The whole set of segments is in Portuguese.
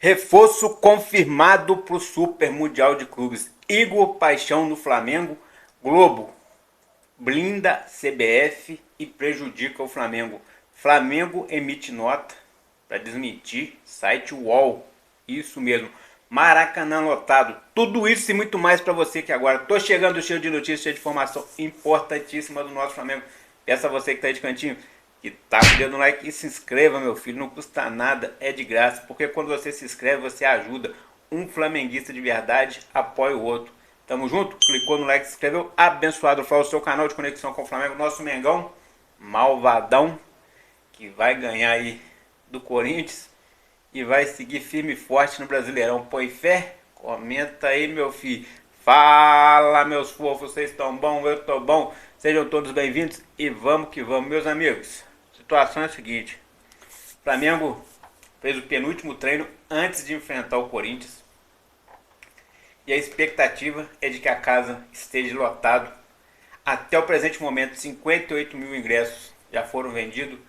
Reforço confirmado para o Super Mundial de Clubes. Igor Paixão no Flamengo. Globo blinda CBF e prejudica o Flamengo. Flamengo emite nota para desmentir site UOL. Isso mesmo. Maracanã lotado. Tudo isso e muito mais para você que agora tô chegando cheio de notícias, cheio de informação importantíssima do nosso Flamengo. Peço a você que tá aí de cantinho que tá com o dedo no like e se inscreva, meu filho. Não custa nada, é de graça. Porque quando você se inscreve, você ajuda. Um flamenguista de verdade apoia o outro. Tamo junto? Clicou no like, se inscreveu. Abençoado Fla, o seu canal de conexão com o Flamengo. Nosso Mengão, malvadão, que vai ganhar aí do Corinthians e vai seguir firme e forte no Brasileirão. Põe fé? Comenta aí, meu filho. Fala, meus fofos, vocês estão bom? Eu tô bom. Sejam todos bem-vindos e vamos que vamos, meus amigos. A situação é a seguinte: o Flamengo fez o penúltimo treino antes de enfrentar o Corinthians e a expectativa é de que a casa esteja lotada. Até o presente momento, 58 mil ingressos já foram vendidos.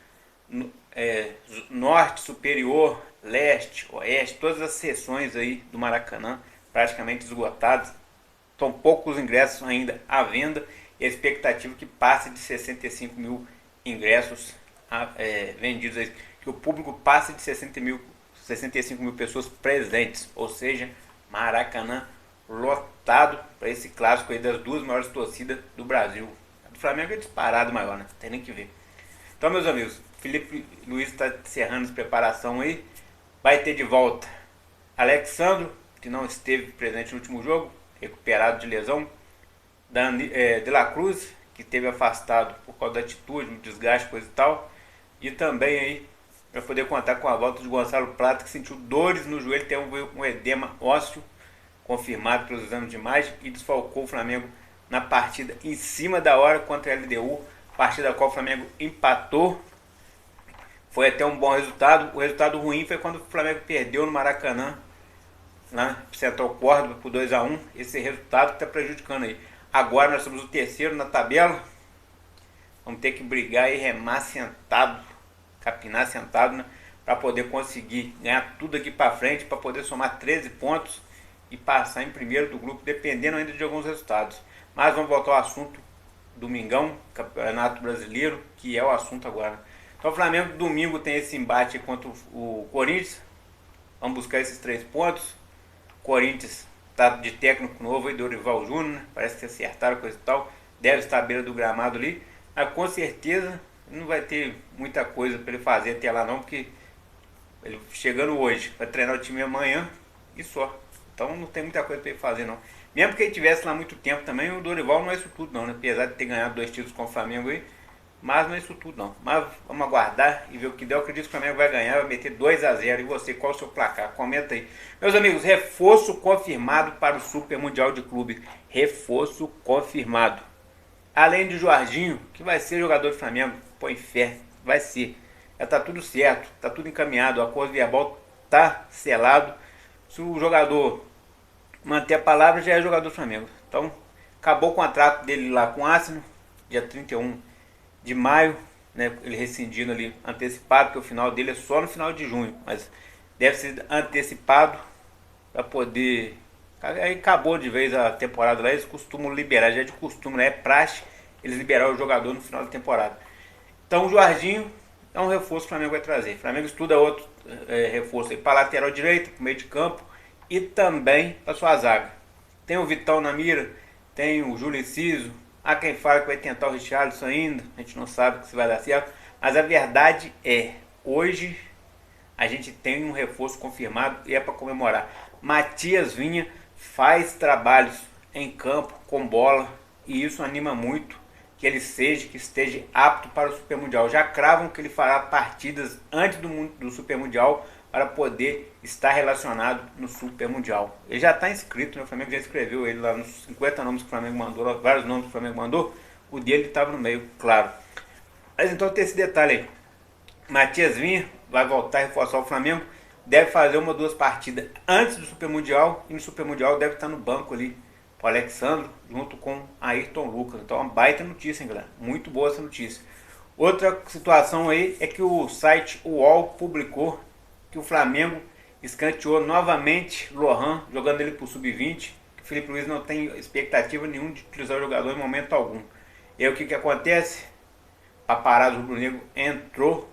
Norte, superior, leste, oeste, todas as seções aí do Maracanã praticamente esgotadas. São poucos ingressos ainda à venda e a expectativa é que passe de 65 mil ingressos vendidos aí, que o público passe de 65 mil pessoas presentes, ou seja, Maracanã lotado para esse clássico aí das duas maiores torcidas do Brasil. A do Flamengo é disparado maior, né? Tem nem que ver. Então, meus amigos, Felipe Luiz está encerrando a preparação aí. Vai ter de volta Alexandro, que não esteve presente no último jogo, recuperado de lesão. De la Cruz, que esteve afastado por causa da atitude, do desgaste, coisa e tal. E também aí vai poder contar com a volta de Gonçalo Prata, que sentiu dores no joelho, tem um edema ósseo confirmado pelos exames de imagem e desfalcou o Flamengo na partida em cima da hora contra a LDU, partida da qual o Flamengo empatou. Foi até um bom resultado. O resultado ruim foi quando o Flamengo perdeu no Maracanã, lá no Central Córdoba, por 2-1. Esse resultado está prejudicando aí. Agora nós somos o terceiro na tabela. Vamos ter que brigar e remar sentado, capinar sentado, né, para poder conseguir ganhar tudo aqui para frente, para poder somar 13 pontos e passar em primeiro do grupo, dependendo ainda de alguns resultados. Mas vamos voltar ao assunto Domingão, Campeonato Brasileiro, que é o assunto agora. Então o Flamengo domingo tem esse embate contra o Corinthians. Vamos buscar esses 3 pontos. O Corinthians está de técnico novo aí, Dorival Júnior, né? Parece que acertaram coisa e tal. Deve estar à beira do gramado ali. Mas com certeza não vai ter muita coisa para ele fazer até lá não, porque ele chegando hoje vai treinar o time amanhã e só. Então não tem muita coisa para ele fazer não. Mesmo que ele tivesse lá muito tempo também, o Dorival não é isso tudo não, né? Apesar de ter ganhado 2 títulos com o Flamengo aí, mas não é isso tudo não. Mas vamos aguardar e ver o que der. Eu acredito que o Flamengo vai ganhar, vai meter 2-0. E você, qual é o seu placar? Comenta aí. Meus amigos, reforço confirmado para o Super Mundial de Clube. Reforço confirmado. Além de Jorginho, que vai ser jogador do Flamengo, põe fé, vai ser. Já tá tudo certo, tá tudo encaminhado, o acordo verbal tá selado. Se o jogador manter a palavra, já é jogador do Flamengo. Então, acabou o contrato dele lá com o Arsenal, dia 31 de maio, né, ele rescindindo ali antecipado, porque o final dele é só no final de junho, mas deve ser antecipado para poder. Aí acabou de vez a temporada lá, eles costumam liberar, já é de costume, né, é praxe eles liberar o jogador no final da temporada. Então o Jorginho é um reforço que o Flamengo vai trazer. O Flamengo estuda outro reforço aí para lateral direita, para o meio de campo e também para sua zaga. Tem o Vitão na mira, tem o Júlio Ciso. Há quem fala que vai tentar o Richarlison ainda, a gente não sabe se vai dar certo, mas a verdade é, hoje a gente tem um reforço confirmado e é para comemorar. Matias Vinha faz trabalhos em campo com bola e isso anima muito que ele esteja apto para o Super Mundial. Já cravam que ele fará partidas antes do Super Mundial para poder estar relacionado no Super Mundial. Ele já está inscrito, né? O Flamengo já inscreveu ele lá nos 50 nomes que o Flamengo mandou, vários nomes que o Flamengo mandou, o dele estava no meio, claro. Mas então tem esse detalhe aí. Matias Vinha vai voltar a reforçar o Flamengo, deve fazer 1 ou 2 partidas antes do Super Mundial e no Super Mundial deve estar no banco ali, o Alexandro, junto com Ayrton Lucas. Então é uma baita notícia, hein, galera? Muito boa essa notícia. Outra situação aí é que o site UOL publicou que o Flamengo escanteou novamente Lohan, jogando ele pro sub-20. O Felipe Luiz não tem expectativa nenhuma de utilizar o jogador em momento algum. E aí o que acontece? Paparazzo rubro-negro entrou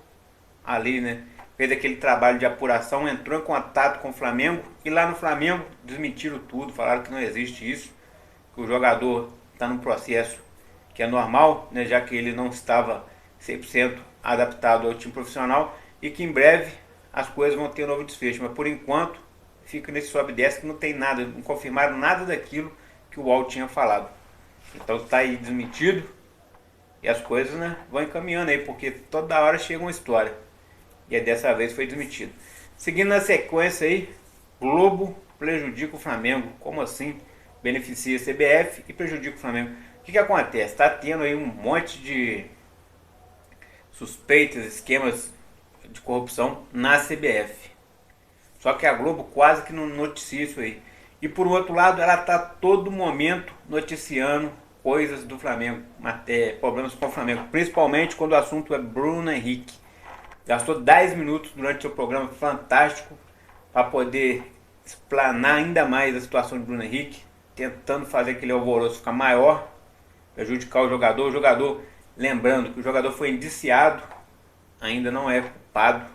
ali, né? Fez aquele trabalho de apuração, entrou em contato com o Flamengo. E lá no Flamengo desmentiram tudo, falaram que não existe isso, que o jogador está num processo que é normal, né, já que ele não estava 100% adaptado ao time profissional, e que em breve as coisas vão ter um novo desfecho. Mas por enquanto fica nesse sobe e desce que não tem nada, não confirmaram nada daquilo que o UOL tinha falado. Então está aí desmentido e as coisas, né, vão encaminhando aí, porque toda hora chega uma história. E dessa vez foi desmentido. Seguindo na sequência aí, Globo prejudica o Flamengo. Como assim? Beneficia a CBF e prejudica o Flamengo. O que acontece? Está tendo aí um monte de suspeitas, esquemas de corrupção na CBF. Só que a Globo quase que não noticia isso aí. E por outro lado, ela está todo momento noticiando coisas do Flamengo, até problemas com o Flamengo, principalmente quando o assunto é Bruno Henrique. Gastou 10 minutos durante seu programa fantástico para poder explanar ainda mais a situação de Bruno Henrique, tentando fazer aquele alvoroço ficar maior, prejudicar o jogador. O jogador, lembrando que o jogador foi indiciado, ainda não é culpado,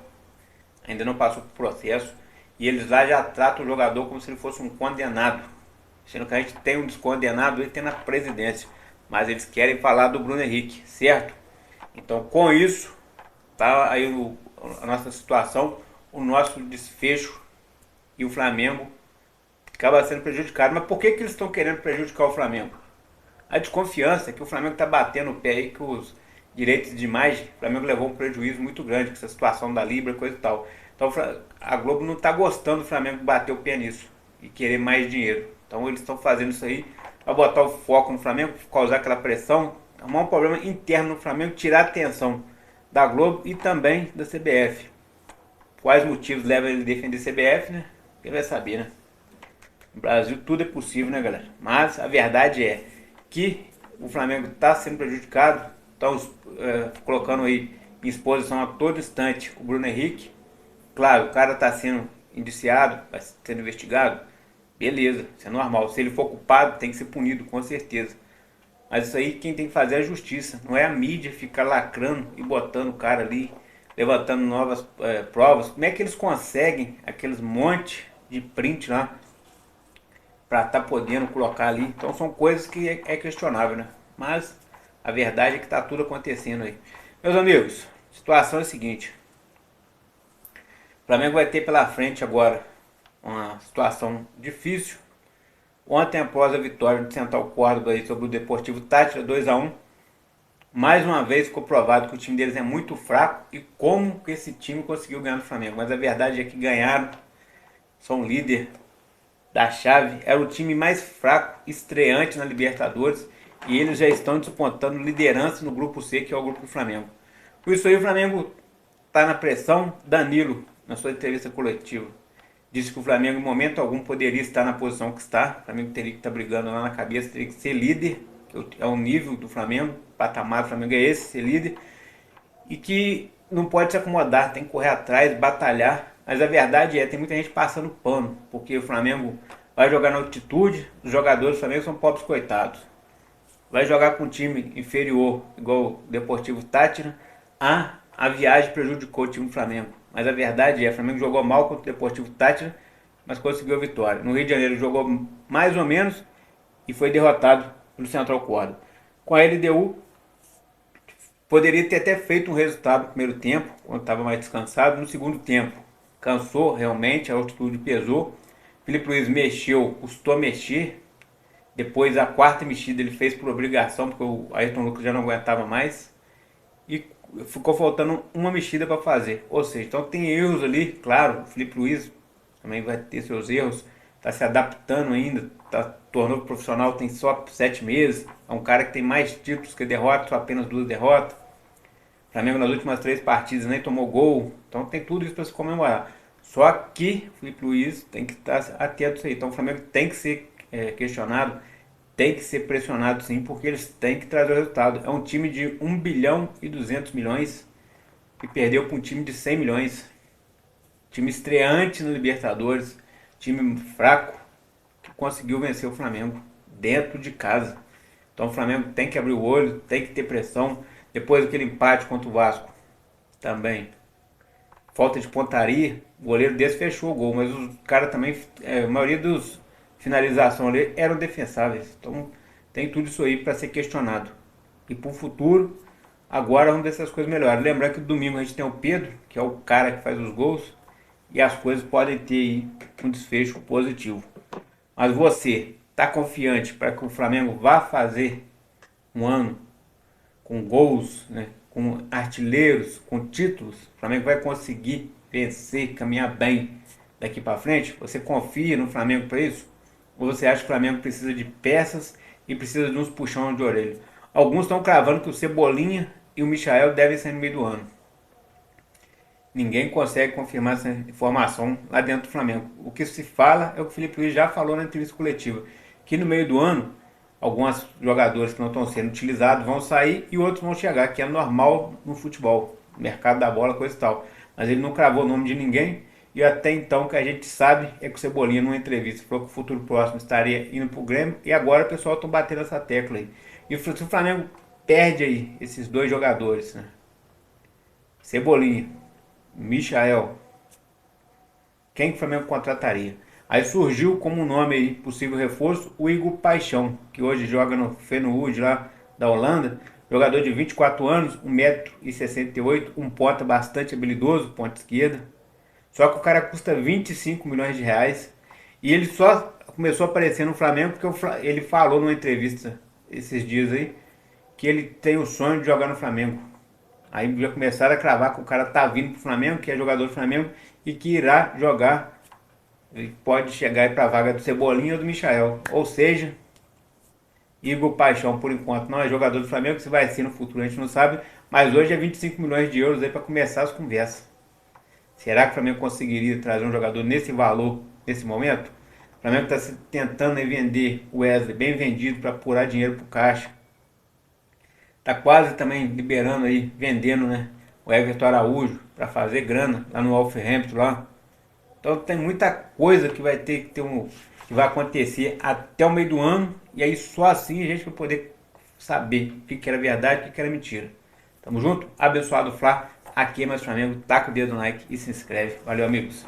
ainda não passou por processo, e eles lá já tratam o jogador como se ele fosse um condenado, sendo que a gente tem um descondenado, ele tem na presidência, mas eles querem falar do Bruno Henrique, certo? Então com isso, tá aí a nossa situação, o nosso desfecho, e o Flamengo acaba sendo prejudicado. Mas por que eles estão querendo prejudicar o Flamengo? A desconfiança é que o Flamengo está batendo o pé aí, que os direitos de imagem, o Flamengo levou um prejuízo muito grande com essa situação da Libra, coisa e tal. Então a Globo não está gostando do Flamengo bater o pé nisso e querer mais dinheiro. Então eles estão fazendo isso aí para botar o foco no Flamengo, causar aquela pressão, arrumar um problema interno no Flamengo, tirar a atenção da Globo e também da CBF. Quais motivos levam ele a defender a CBF, né? Ele vai saber, né? No Brasil tudo é possível, né, galera? Mas a verdade é que o Flamengo está sendo prejudicado, estão colocando aí em exposição a todo instante o Bruno Henrique. Claro, o cara está sendo indiciado, vai sendo investigado, beleza, isso é normal. Se ele for culpado, tem que ser punido, com certeza. Mas isso aí quem tem que fazer é a justiça, não é a mídia ficar lacrando e botando o cara ali, levantando novas provas. Como é que eles conseguem aqueles monte de print lá para estar podendo colocar ali? Então são coisas que é questionável, né? Mas a verdade é que está tudo acontecendo aí. Meus amigos, a situação é a seguinte: o Flamengo vai ter pela frente agora uma situação difícil. Ontem, após a vitória do Central Córdoba aí sobre o Deportivo Táchira 2-1, mais uma vez ficou provado que o time deles é muito fraco e como que esse time conseguiu ganhar do Flamengo. Mas a verdade é que ganharam, são líder da chave, era o time mais fraco, estreante na Libertadores, e eles já estão despontando liderança no grupo C, que é o grupo do Flamengo. Por isso aí o Flamengo está na pressão. Danilo, na sua entrevista coletiva, disse que o Flamengo em momento algum poderia estar na posição que está. O Flamengo teria que estar brigando lá na cabeça, teria que ser líder, que é o nível do Flamengo, o patamar do Flamengo é esse, ser líder, e que não pode se acomodar, tem que correr atrás, batalhar. Mas a verdade é, tem muita gente passando pano, porque o Flamengo vai jogar na altitude, os jogadores do Flamengo são pobres coitados. Vai jogar com um time inferior, igual o Deportivo Táchira, a viagem prejudicou o time do Flamengo. Mas a verdade é, o Flamengo jogou mal contra o Deportivo Táchira, mas conseguiu a vitória. No Rio de Janeiro jogou mais ou menos e foi derrotado pelo Central Córdoba. Com a LDU, poderia ter até feito um resultado no primeiro tempo, quando estava mais descansado. No segundo tempo, cansou realmente, a altitude pesou. Felipe Luiz mexeu, custou mexer. Depois a quarta mexida ele fez por obrigação, porque o Ayrton Lucas já não aguentava mais. E ficou faltando uma mexida para fazer. Ou seja, então tem erros ali, claro. O Felipe Luiz também vai ter seus erros, está se adaptando ainda, tornou profissional, tem só 7 meses. É um cara que tem mais títulos que derrotas, só apenas 2 derrotas. O Flamengo nas últimas 3 partidas nem tomou gol, então tem tudo isso para se comemorar. Só que o Felipe Luiz tem que estar atento a isso aí. Então o Flamengo tem que ser questionado, tem que ser pressionado sim, porque eles têm que trazer o resultado. É um time de 1 bilhão e 200 milhões que perdeu para um time de 100 milhões. Time estreante no Libertadores, time fraco que conseguiu vencer o Flamengo dentro de casa. Então o Flamengo tem que abrir o olho, tem que ter pressão. Depois daquele empate contra o Vasco também. Falta de pontaria, o goleiro desse fechou o gol, mas os caras também, a maioria dos finalizações ali eram defensáveis. Então tem tudo isso aí para ser questionado. E para o futuro, agora vamos ver se as coisas melhoram. Lembrar que domingo a gente tem o Pedro, que é o cara que faz os gols, e as coisas podem ter aí um desfecho positivo. Mas você está confiante para que o Flamengo vá fazer um ano com gols, né, com artilheiros, com títulos? O Flamengo vai conseguir vencer, caminhar bem daqui para frente? Você confia no Flamengo para isso? Ou você acha que o Flamengo precisa de peças e precisa de uns puxões de orelha? Alguns estão cravando que o Cebolinha e o Michael devem ser no meio do ano. Ninguém consegue confirmar essa informação lá dentro do Flamengo. O que se fala é o que o Felipe Luiz já falou na entrevista coletiva, que no meio do ano, alguns jogadores que não estão sendo utilizados vão sair e outros vão chegar, que é normal no futebol, mercado da bola, coisa e tal. Mas ele não cravou o nome de ninguém, e até então o que a gente sabe é que o Cebolinha, numa entrevista, falou que o futuro próximo estaria indo para o Grêmio, e agora o pessoal está batendo essa tecla aí. E se o Flamengo perde aí esses dois jogadores, né? Cebolinha, Michael, quem que o Flamengo contrataria? Aí surgiu como nome aí, possível reforço, o Igor Paixão, que hoje joga no Feyenoord lá da Holanda, jogador de 24 anos, 1,68 m, um ponta bastante habilidoso, ponta esquerda. Só que o cara custa 25 milhões de reais e ele só começou a aparecer no Flamengo porque ele falou numa entrevista esses dias aí que ele tem o sonho de jogar no Flamengo. Aí já começaram a cravar que o cara tá vindo pro Flamengo, que é jogador do Flamengo e que irá jogar. Ele pode chegar para a vaga do Cebolinha ou do Michael. Ou seja, Igor Paixão por enquanto não é jogador do Flamengo, se vai ser no futuro a gente não sabe, mas hoje é 25 milhões de euros aí para começar as conversas. Será que o Flamengo conseguiria trazer um jogador nesse valor, nesse momento? O Flamengo está tentando vender o Wesley, bem vendido, para apurar dinheiro para o caixa. Tá quase também liberando aí, vendendo, né, o Everton Araújo para fazer grana lá no Wolverhampton lá. Então tem muita coisa que vai ter que que vai acontecer até o meio do ano, e aí só assim a gente vai poder saber o que era verdade e o que era mentira. Tamo junto, abençoado Flá, aqui é mais Flamengo, taca o dedo no like e se inscreve. Valeu, amigos.